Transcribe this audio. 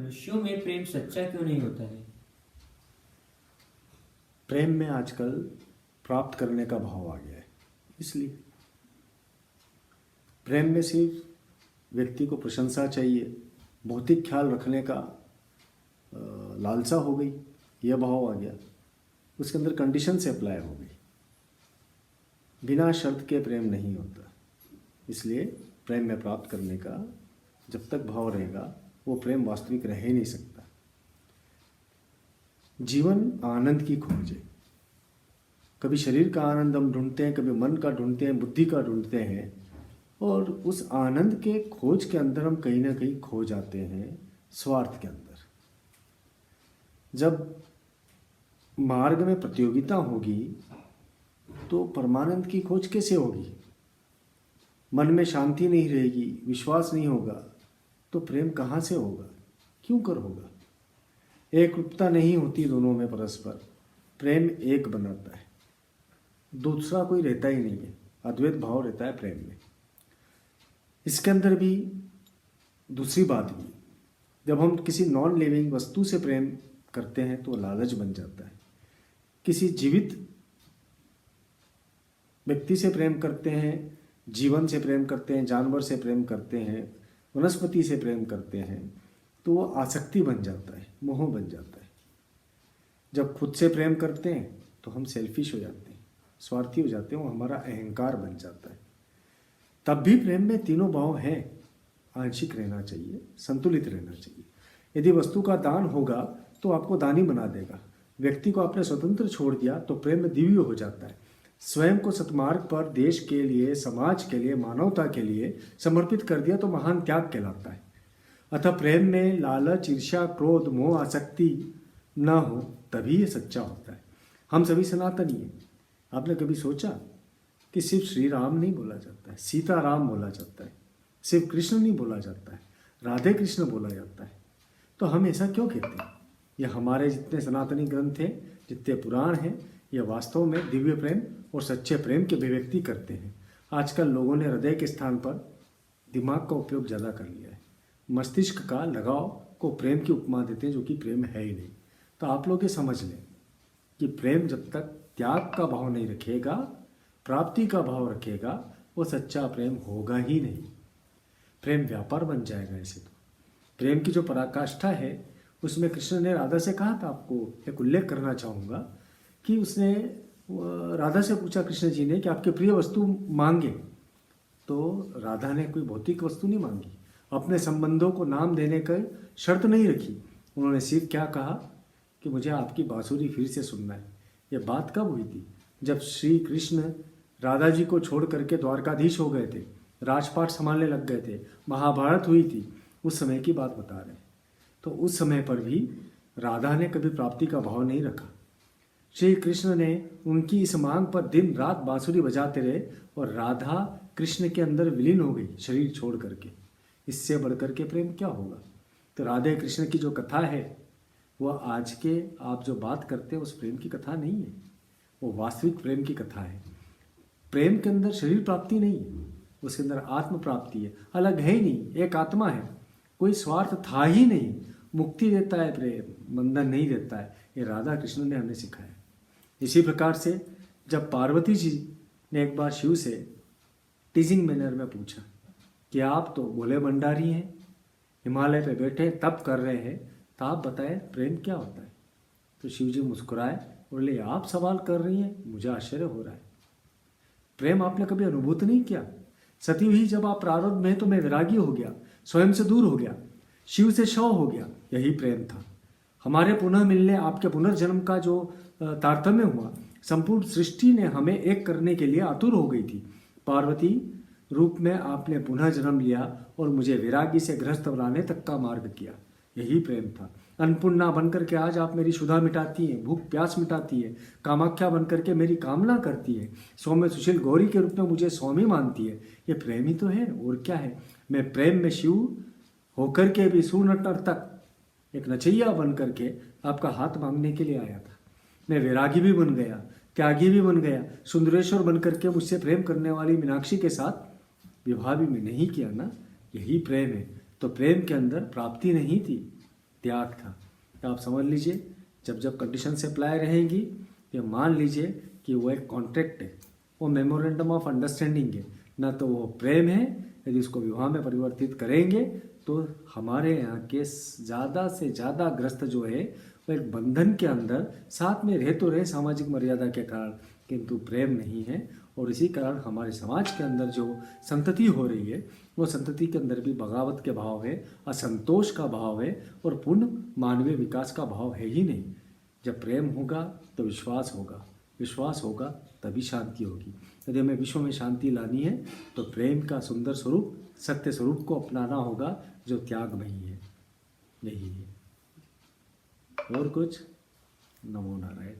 मनुष्यों में प्रेम सच्चा क्यों नहीं होता है? प्रेम में आजकल प्राप्त करने का भाव आ गया है। इसलिए प्रेम में सिर्फ व्यक्ति को प्रशंसा चाहिए, भौतिक ख्याल रखने का लालसा हो गई, यह भाव आ गया। उसके अंदर कंडीशन से अप्लाई हो गई। बिना शर्त के प्रेम नहीं होता। इसलिए प्रेम में प्राप्त करने का जब तक भाव रहेगा वो प्रेम वास्तविक रह ही नहीं सकता। जीवन आनंद की खोज है। कभी शरीर का आनंद हम ढूंढते हैं, कभी मन का ढूंढते हैं, बुद्धि का ढूंढते हैं, और उस आनंद के खोज के अंदर हम कहीं ना कहीं खो जाते हैं स्वार्थ के अंदर। जब मार्ग में प्रतियोगिता होगी तो परमानंद की खोज कैसे होगी? मन में शांति नहीं रहेगी, विश्वास नहीं होगा, तो प्रेम कहाँ से होगा? क्यों कर होगा? एक रूपता नहीं होती दोनों में परस्पर, प्रेम एक बनाता है, दूसरा कोई रहता ही नहीं है, अद्वैत भाव रहता है प्रेम में। इसके अंदर भी दूसरी बात भी, जब हम किसी नॉन लिविंग वस्तु से प्रेम करते हैं तो लालच बन जाता है। किसी जीवित व्यक्ति से प्रेम करते हैं, जीवन से प्रेम करते हैं, जानवर से प्रेम करते हैं, वनस्पति से प्रेम करते हैं, तो वो आसक्ति बन जाता है, मोह बन जाता है। जब खुद से प्रेम करते हैं तो हम सेल्फिश हो जाते हैं, स्वार्थी हो जाते हैं, वो हमारा अहंकार बन जाता है। तब भी प्रेम में तीनों भाव हैं। आंशिक रहना चाहिए, संतुलित रहना चाहिए। यदि वस्तु का दान होगा तो आपको दानी बना देगा। व्यक्ति को आपने स्वतंत्र छोड़ दिया तो प्रेम में दिव्य हो जाता है। स्वयं को सतमार्ग पर देश के लिए, समाज के लिए, मानवता के लिए समर्पित कर दिया तो महान त्याग कहलाता है। अतः प्रेम में लालच, ईर्ष्या, क्रोध, मोह, आसक्ति न हो तभी ये सच्चा होता है। हम सभी सनातनी हैं। आपने कभी सोचा कि सिर्फ श्री राम नहीं बोला जाता है, सीता राम बोला जाता है, सिर्फ कृष्ण नहीं बोला जाता है, राधे कृष्ण बोला जाता है? तो हम ऐसा क्यों कहते हैं? यह हमारे जितने सनातनी ग्रंथ हैं, जितने पुराण हैं, यह वास्तव में दिव्य प्रेम और सच्चे प्रेम की अभिव्यक्ति करते हैं। आजकल लोगों ने हृदय के स्थान पर दिमाग का उपयोग ज़्यादा कर लिया है। मस्तिष्क का लगाव को प्रेम की उपमा देते हैं, जो कि प्रेम है ही नहीं। तो आप लोग ये समझ लें कि प्रेम जब तक त्याग का भाव नहीं रखेगा, प्राप्ति का भाव रखेगा, वो सच्चा प्रेम होगा ही नहीं। प्रेम व्यापार बन जाएगा ऐसे तो। प्रेम की जो पराकाष्ठा है उसमें कृष्ण ने राधा से कहा था, आपको एक उल्लेख करना चाहूँगा कि उसने राधा से पूछा कृष्ण जी ने कि आपके प्रिय वस्तु मांगे, तो राधा ने कोई भौतिक वस्तु नहीं मांगी, अपने संबंधों को नाम देने का शर्त नहीं रखी। उन्होंने सिर्फ क्या कहा कि मुझे आपकी बांसुरी फिर से सुनना है। ये बात कब हुई थी? जब श्री कृष्ण राधा जी को छोड़ करके द्वारकाधीश हो गए थे, राजपाट संभालने लग गए थे, महाभारत हुई थी, उस समय की बात बता रहे हैं। तो उस समय पर भी राधा ने कभी प्राप्ति का भाव नहीं रखा। श्री कृष्ण ने उनकी इस मांग पर दिन रात बांसुरी बजाते रहे और राधा कृष्ण के अंदर विलीन हो गई शरीर छोड़ करके। इससे बढ़कर के प्रेम क्या होगा? तो राधे कृष्ण की जो कथा है वह आज के आप जो बात करते हैं उस प्रेम की कथा नहीं है, वो वास्तविक प्रेम की कथा है। प्रेम के अंदर शरीर प्राप्ति नहीं है, उसके अंदर आत्म प्राप्ति है। अलग है ही नहीं, एक आत्मा है, कोई स्वार्थ था ही नहीं। मुक्ति देता है प्रेम, बंधन नहीं देता है। ये राधा कृष्ण ने हमें सिखाया। इसी प्रकार से जब पार्वती जी ने एक बार शिव से टीजिंग मैनर में पूछा कि आप तो भोले भंडारी हैं, हिमालय पे बैठे तप कर रहे हैं, तो आप बताएं प्रेम क्या होता है? तो शिव जी मुस्कुराए, बोले आप सवाल कर रही हैं, मुझे आश्चर्य हो रहा है। प्रेम आपने कभी अनुभूत नहीं किया? सती हुई जब आप प्रारब्ध में तो मैं वैरागी हो गया, स्वयं से दूर हो गया, शिव से शव हो गया, यही प्रेम था। हमारे पुनः मिलने, आपके पुनर्जन्म का जो तारतम्य हुआ, संपूर्ण सृष्टि ने हमें एक करने के लिए आतुर हो गई थी। पार्वती रूप में आपने पुनः जन्म लिया और मुझे वैरागी से गृहस्थ बनाने तक का मार्ग किया, यही प्रेम था। अन्नपूर्णा बनकर के आज आप मेरी क्षुधा मिटाती हैं, भूख प्यास मिटाती है, कामाख्या बनकर के मेरी कामना करती है, सौम्य सुशील गौरी के रूप में मुझे स्वामी मानती है। ये प्रेम ही तो है, और क्या है? मैं प्रेम में शिव होकर के भी सुनटर तक एक नचैया बन करके आपका हाथ मांगने के लिए आया था। मैं वैरागी भी बन गया, त्यागी भी बन गया, सुंदरेश्वर बन करके मुझसे प्रेम करने वाली मीनाक्षी के साथ विवाह भी मैं नहीं किया ना, यही प्रेम है। तो प्रेम के अंदर प्राप्ति नहीं थी, त्याग था। तो आप समझ लीजिए, जब जब कंडीशन से अप्लाई रहेंगी, ये मान लीजिए कि वो एक कॉन्ट्रैक्ट है, वो मेमोरेंडम ऑफ अंडरस्टैंडिंग है, ना तो वो प्रेम है। यदि उसको विवाह में परिवर्तित करेंगे तो हमारे यहाँ के ज़्यादा से ज़्यादा ग्रस्त जो है वो एक बंधन के अंदर साथ में रह तो रहे सामाजिक मर्यादा के कारण, किंतु प्रेम नहीं है। और इसी कारण हमारे समाज के अंदर जो संतति हो रही है, वो संतति के अंदर भी बगावत के भाव है, असंतोष का भाव है, और पूर्ण मानवीय विकास का भाव है ही नहीं। जब प्रेम होगा तो विश्वास होगा, विश्वास होगा तभी शांति होगी। यदि हमें विश्व में शांति लानी है तो प्रेम का सुंदर स्वरूप, सत्य स्वरूप को अपनाना होगा, जो त्यागमयी है। यही है, और कुछ। नमो नारायण।